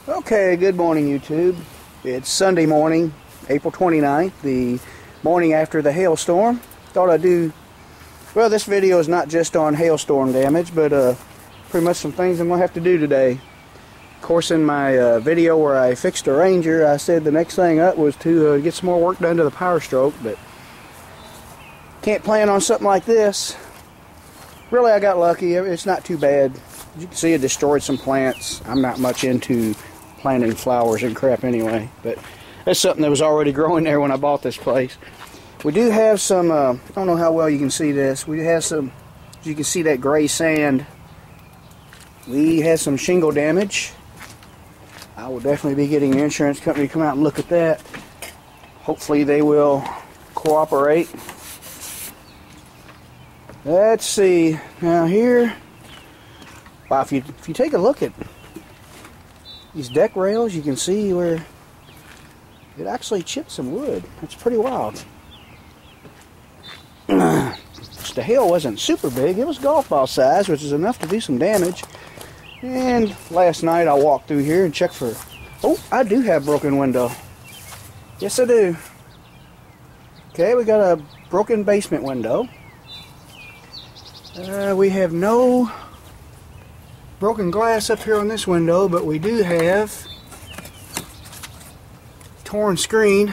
Okay, good morning YouTube. It's Sunday morning, April 29th, the morning after the hailstorm. Thought I'd do, well, this video is not just on hailstorm damage, but pretty much some things I'm going to have to do today. Of course, in my video where I fixed a Ranger, I said the next thing up was to get some more work done to the power stroke, but can't plan on something like this. Really, I got lucky. It's not too bad. You can see it destroyed some plants. I'm not much into planting flowers and crap anyway, but that's something that was already growing there when I bought this place. We do have some, I don't know how well you can see this, we have some, you can see that gray sand. We had some shingle damage. I will definitely be getting an insurance company to come out and look at that. Hopefully they will cooperate. Let's see, now here, wow, if you take a look at these deck rails, you can see where it actually chipped some wood. That's pretty wild. The hail wasn't super big. It was golf ball size, which is enough to do some damage. And last night I walked through here and checked for... Oh, I do have broken window. Yes, I do. Okay, we got a broken basement window. We have no broken glass up here on this window, but we do have torn screen.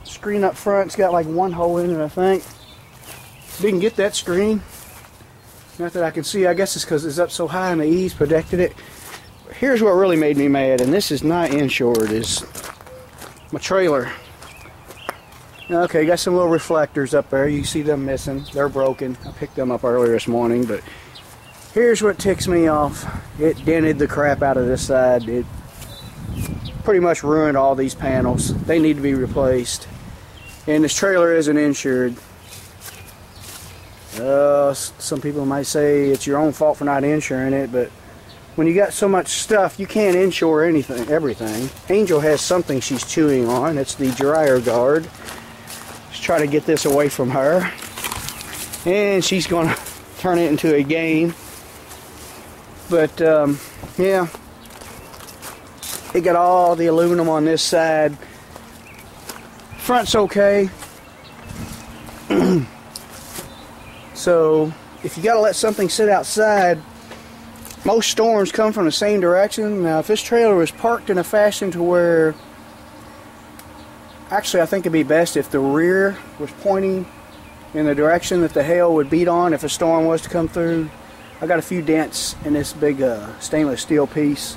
Screen up front's got like one hole in it, I think. Didn't get that screen. Not that I can see. I guess it's because it's up so high and the eaves protected it. Here's what really made me mad, and this is not insured, is my trailer. Okay, got some little reflectors up there. You see them missing. They're broken. I picked them up earlier this morning, but here's what ticks me off. It dented the crap out of this side. It pretty much ruined all these panels. They need to be replaced. And this trailer isn't insured. Some people might say it's your own fault for not insuring it, but when you got so much stuff, you can't insure anything, everything. Angel has something she's chewing on. It's the dryer guard. Let's try to get this away from her. And she's going to turn it into a game. But yeah, it got all the aluminum on this side. Front's okay. So if you gotta let something sit outside, most storms come from the same direction. Now if this trailer was parked in a fashion to where, actually I think it'd be best if the rear was pointing in the direction that the hail would beat on if a storm was to come through. I got a few dents in this big stainless steel piece.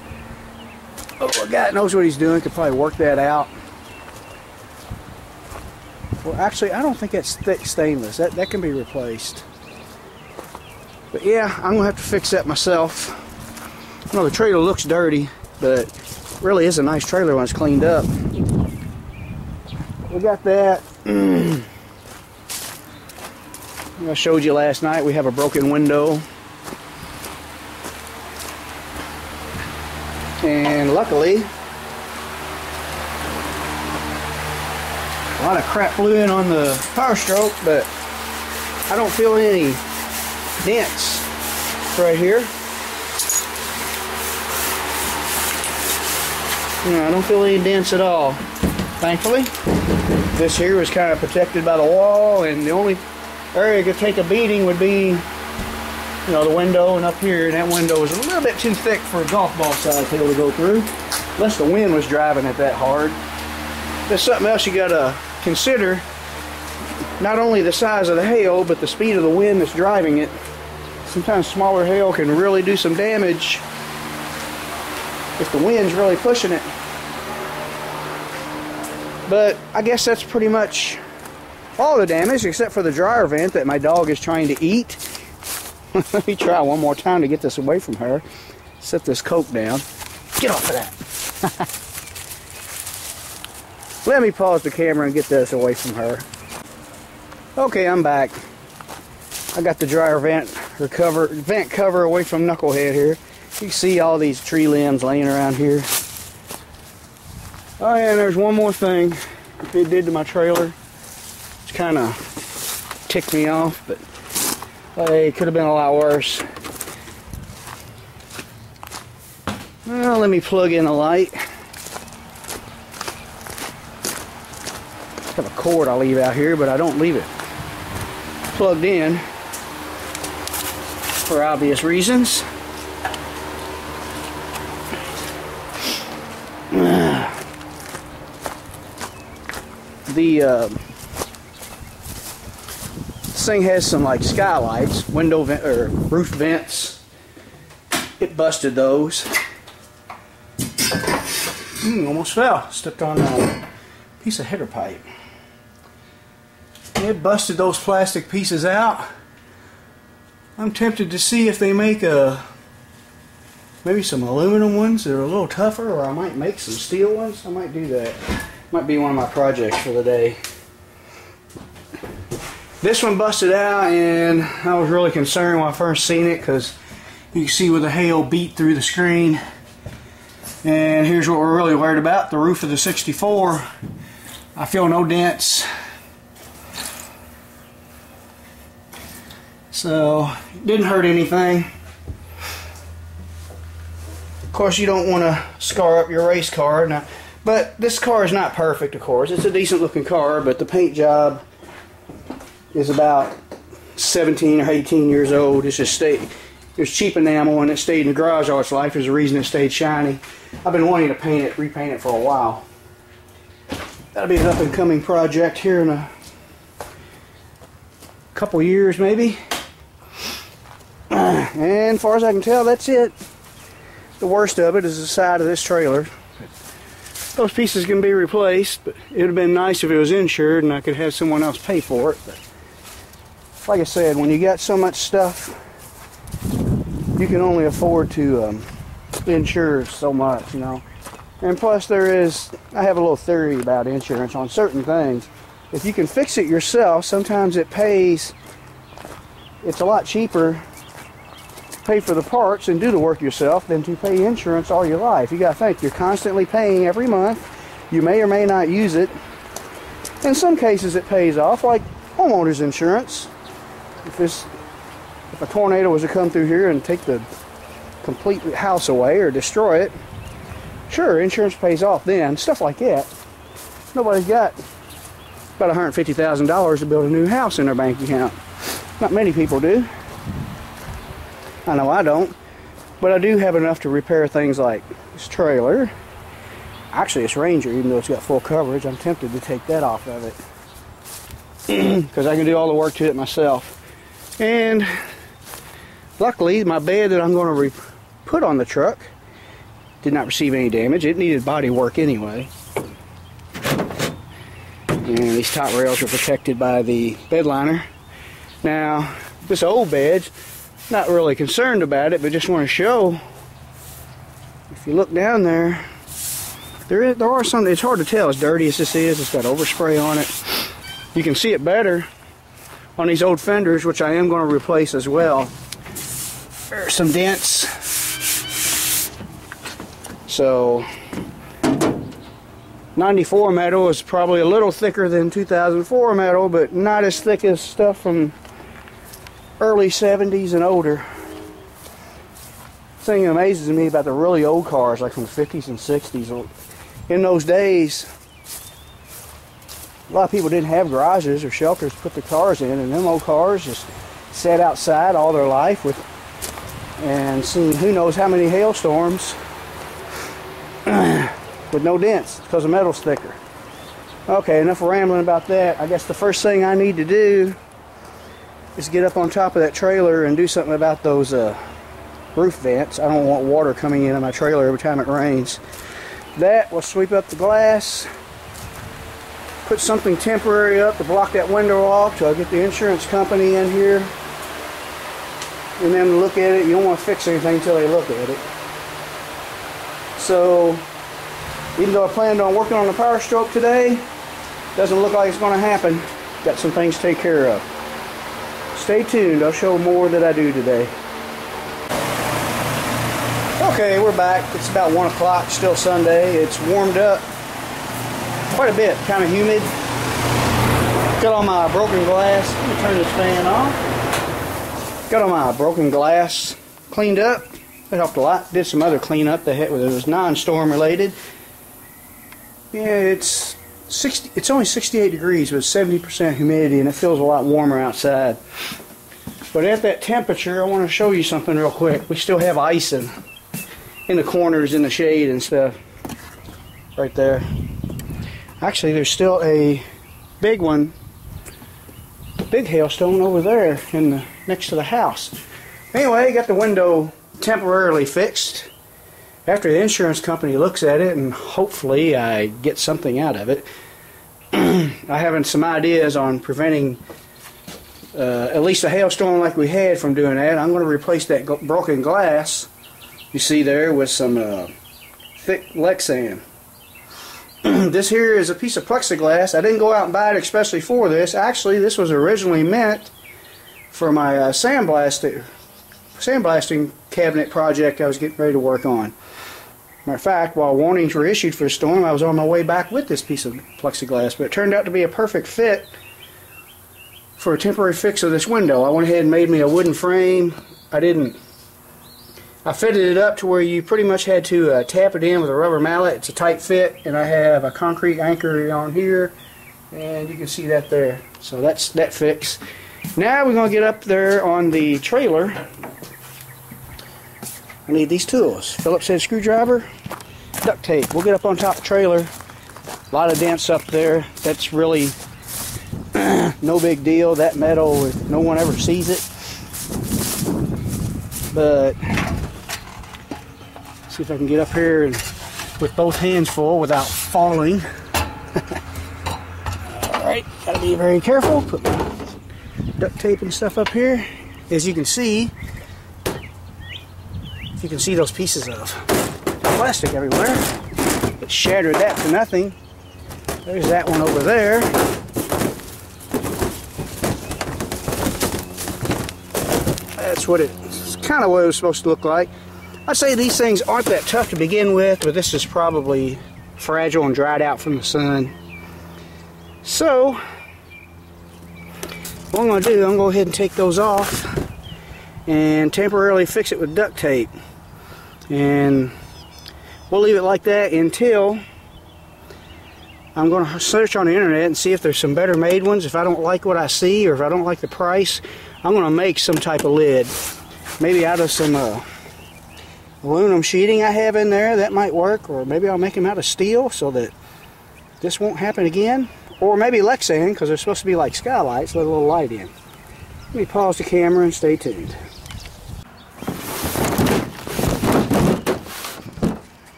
Oh, a guy that knows what he's doing could probably work that out. Well, actually, I don't think that's thick stainless. That can be replaced. But yeah, I'm going to have to fix that myself. I know the trailer looks dirty, but it really is a nice trailer when it's cleaned up. We got that. I showed you last night we have a broken window. And luckily, a lot of crap flew in on the power stroke, but I don't feel any dents right here. No, I don't feel any dents at all, thankfully. This here was kind of protected by the wall, and the only area it could take a beating would be, you know, the window, and up here, and that window was a little bit too thick for a golf ball size hail to go through, unless the wind was driving it that hard. There's something else you gotta consider. Not only the size of the hail, but the speed of the wind that's driving it. Sometimes smaller hail can really do some damage if the wind's really pushing it. But I guess that's pretty much all the damage, except for the dryer vent that my dog is trying to eat. Let me try one more time to get this away from her. Set this Coke down. Get off of that. Let me pause the camera and get this away from her. Okay, I'm back. I got the dryer vent cover away from Knucklehead here. You can see all these tree limbs laying around here. Oh yeah, and there's one more thing it did to my trailer. It's kind of ticked me off, but hey, it could have been a lot worse. Well, let me plug in a light. I have a cord I leave out here, but I don't leave it plugged in for obvious reasons. This thing has some like skylights, window vent or roof vents. It busted those. Almost fell. Stepped on a piece of header pipe. It busted those plastic pieces out. I'm tempted to see if they make maybe some aluminum ones that are a little tougher, or I might make some steel ones. I might do that. Might be one of my projects for the day. This one busted out, and I was really concerned when I first seen it because you can see where the hail beat through the screen. And here's what we're really worried about: the roof of the 64. I feel no dents. So, it didn't hurt anything. Of course, you don't want to scar up your race car. Now, but this car is not perfect, of course. It's a decent looking car, but the paint job is about 17 or 18 years old. It's just it was cheap enamel, and it stayed in the garage all its life. There's a reason it stayed shiny. I've been wanting to repaint it for a while. That'll be an up and coming project here in a couple years, maybe. And as far as I can tell, that's it. The worst of it is the side of this trailer. Those pieces can be replaced, but it would have been nice if it was insured and I could have someone else pay for it. But like I said, when you got so much stuff, you can only afford to insure so much, you know. And plus I have a little theory about insurance on certain things. If you can fix it yourself, sometimes it pays, it's a lot cheaper to pay for the parts and do the work yourself than to pay insurance all your life. You got to think, you're constantly paying every month. You may or may not use it. In some cases it pays off, like homeowners insurance. If a tornado was to come through here and take the complete house away or destroy it, sure, insurance pays off then. Stuff like that. Nobody's got about $150,000 to build a new house in their bank account. Not many people do. I know I don't. But I do have enough to repair things like this trailer. Actually, this Ranger, even though it's got full coverage, I'm tempted to take that off of it. Because I can do all the work to it myself. And luckily, my bed that I'm going to put on the truck did not receive any damage. It needed body work anyway. And these top rails are protected by the bed liner. Now, this old bed, not really concerned about it, but just want to show. If you look down there, there are some. It's hard to tell as dirty as this is. It's got overspray on it. You can see it better on these old fenders, which I am going to replace as well. There's some dents. So 94 metal is probably a little thicker than 2004 metal, but not as thick as stuff from early 70s and older. The thing that amazes me about the really old cars, like from the 50s and 60s, in those days, a lot of people didn't have garages or shelters to put their cars in, and them old cars just sat outside all their life and seen who knows how many hailstorms with no dents because the metal's thicker. Okay, enough rambling about that. I guess the first thing I need to do is get up on top of that trailer and do something about those roof vents. I don't want water coming into my trailer every time it rains. That will sweep up the glass, put something temporary up to block that window off till I get the insurance company in here and then look at it. You don't want to fix anything until they look at it. So even though I planned on working on the power stroke today, doesn't look like it's going to happen. Got some things to take care of. Stay tuned, I'll show more that I do today. Okay, we're back. It's about 1 o'clock, still Sunday. It's warmed up quite a bit, kind of humid. Got all my broken glass. Let me turn this fan off. Got all my broken glass cleaned up. It helped a lot. Did some other cleanup that was non-storm related. Yeah, it's only 68 degrees with 70% humidity, and it feels a lot warmer outside. But at that temperature, I want to show you something real quick. We still have ice in the corners, in the shade and stuff. Right there. Actually, there's still a big one, big hailstone over there next to the house. Anyway, got the window temporarily fixed. After the insurance company looks at it, and hopefully I get something out of it, I have some ideas on preventing at least a hailstorm like we had from doing that. I'm going to replace that broken glass you see there with some thick Lexan. This here is a piece of plexiglass. I didn't go out and buy it especially for this. Actually, this was originally meant for my sandblasting cabinet project I was getting ready to work on. Matter of fact, while warnings were issued for the storm, I was on my way back with this piece of plexiglass, but it turned out to be a perfect fit for a temporary fix of this window. I went ahead and made me a wooden frame. I fitted it up to where you pretty much had to tap it in with a rubber mallet. It's a tight fit, and I have a concrete anchor on here, and you can see that there. So that's that fix. Now we're going to get up there on the trailer. I need these tools: Phillips head screwdriver, duct tape. We'll get up on top of the trailer. A lot of dents up there. That's really no big deal. That metal, no one ever sees it. But see if I can get up here and with both hands full without falling. Alright, gotta be very careful. Put my duct tape and stuff up here. As you can see, you can see those pieces of plastic everywhere. It shattered that to nothing. There's that one over there. That's what it's kind of what it was supposed to look like. I'd say these things aren't that tough to begin with, but this is probably fragile and dried out from the sun. So what I'm going to do, I'm going to go ahead and take those off and temporarily fix it with duct tape. And we'll leave it like that until I'm going to search on the internet and see if there's some better made ones. If I don't like what I see, or if I don't like the price, I'm going to make some type of lid. Maybe out of some aluminum sheeting I have in there. That might work. Or maybe I'll make them out of steel so that this won't happen again. Or maybe Lexan, because they're supposed to be like skylights, let a little light in. Let me pause the camera and stay tuned.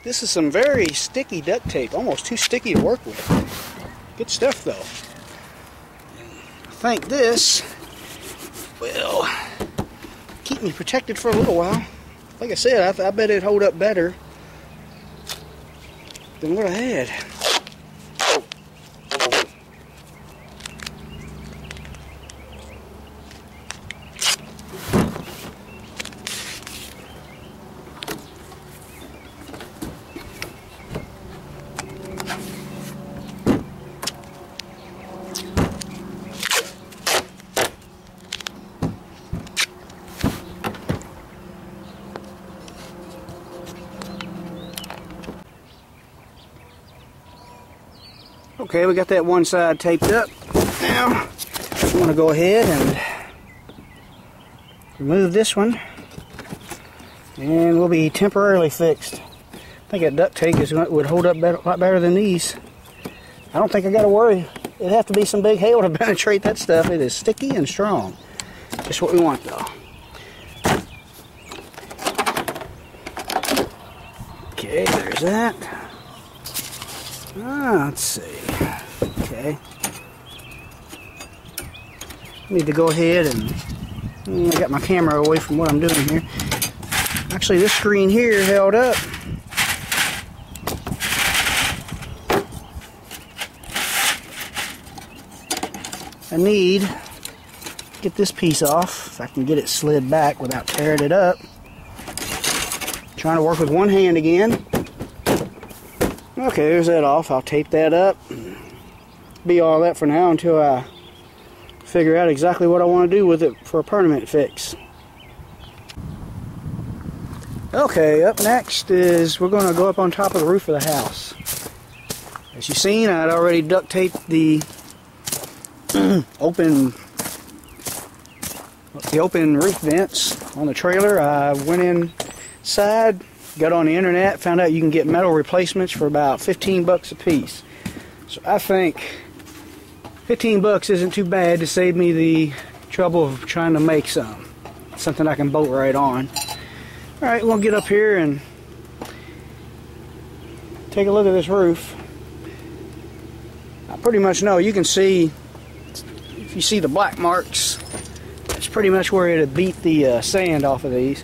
This is some very sticky duct tape, almost too sticky to work with. Good stuff though. I think this will keep me protected for a little while. Like I said, I bet it'd hold up better than what I had. Okay, we got that one side taped up. Now, I'm going to go ahead and remove this one, and we'll be temporarily fixed. I think that duct tape would hold up a lot better than these. I don't think I got to worry. It'd have to be some big hail to penetrate that stuff. It is sticky and strong. Just what we want, though. Okay, there's that. Let's see. Okay. I need to go ahead and I got my camera away from what I'm doing here. Actually, this screen here held up. I need to get this piece off, if I can get it slid back without tearing it up. Trying to work with one hand again. Okay, there's that off. I'll tape that up. Be all that for now until I figure out exactly what I want to do with it for a permanent fix. Okay, up next is we're going to go up on top of the roof of the house. As you've seen, I'd already duct taped the open roof vents on the trailer. I went inside, got on the internet, found out you can get metal replacements for about 15 bucks a piece. So I think 15 bucks isn't too bad to save me the trouble of trying to make something I can bolt right on. Alright, we'll get up here and take a look at this roof. I pretty much know, you can see, if you see the black marks, that's pretty much where it beat the sand off of these.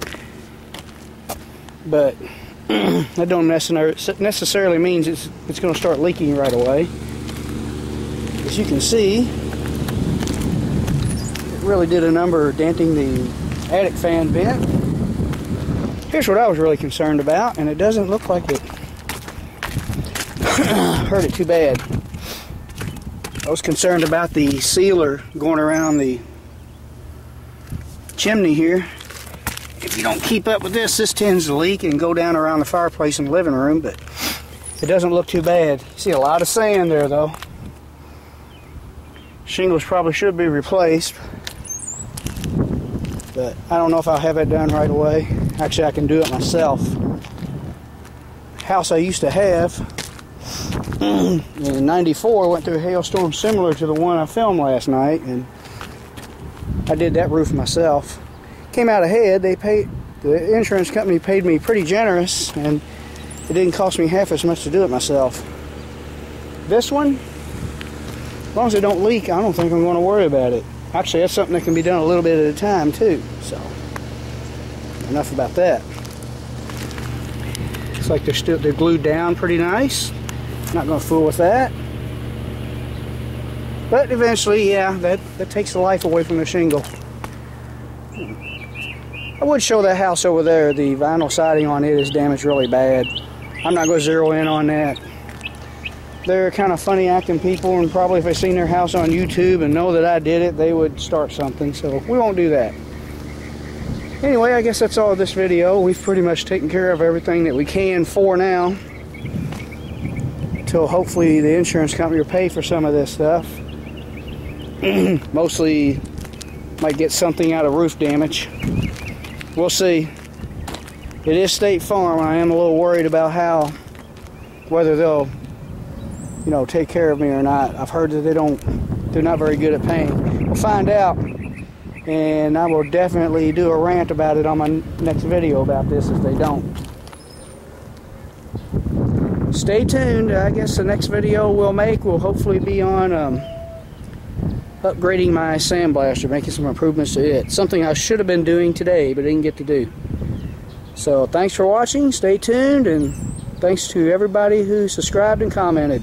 But that don't necessarily means it's going to start leaking right away. As you can see, it really did a number denting the attic fan vent. Here's what I was really concerned about, and it doesn't look like it hurt it too bad. I was concerned about the sealer going around the chimney here. If you don't keep up with this, this tends to leak and go down around the fireplace in the living room, but it doesn't look too bad. You see a lot of sand there though. Shingles probably should be replaced, but I don't know if I'll have that done right away. Actually, I can do it myself. The house I used to have in '94 went through a hailstorm similar to the one I filmed last night, and I did that roof myself. Came out ahead. The insurance company paid me pretty generous, and it didn't cost me half as much to do it myself. This one, as long as it don't leak, I don't think I'm going to worry about it. Actually, that's something that can be done a little bit at a time too. So, enough about that. Looks like they're glued down pretty nice. Not going to fool with that. But eventually, yeah, that takes the life away from the shingle. I would show that house over there. The vinyl siding on it is damaged really bad. I'm not going to zero in on that. They're kind of funny acting people, and probably if they seen their house on YouTube and know that I did it, they would start something, so we won't do that. Anyway, I guess that's all of this video. We've pretty much taken care of everything that we can for now, until hopefully the insurance company will pay for some of this stuff. Mostly might get something out of roof damage. We'll see. It is State Farm. I am a little worried about whether they'll take care of me or not. I've heard that they're not very good at paying. We'll find out, and I will definitely do a rant about it on my next video about this if they don't. Stay tuned. I guess the next video we'll make will hopefully be on upgrading my sandblaster, making some improvements to it. Something I should have been doing today, but didn't get to do. So thanks for watching. Stay tuned, and thanks to everybody who subscribed and commented.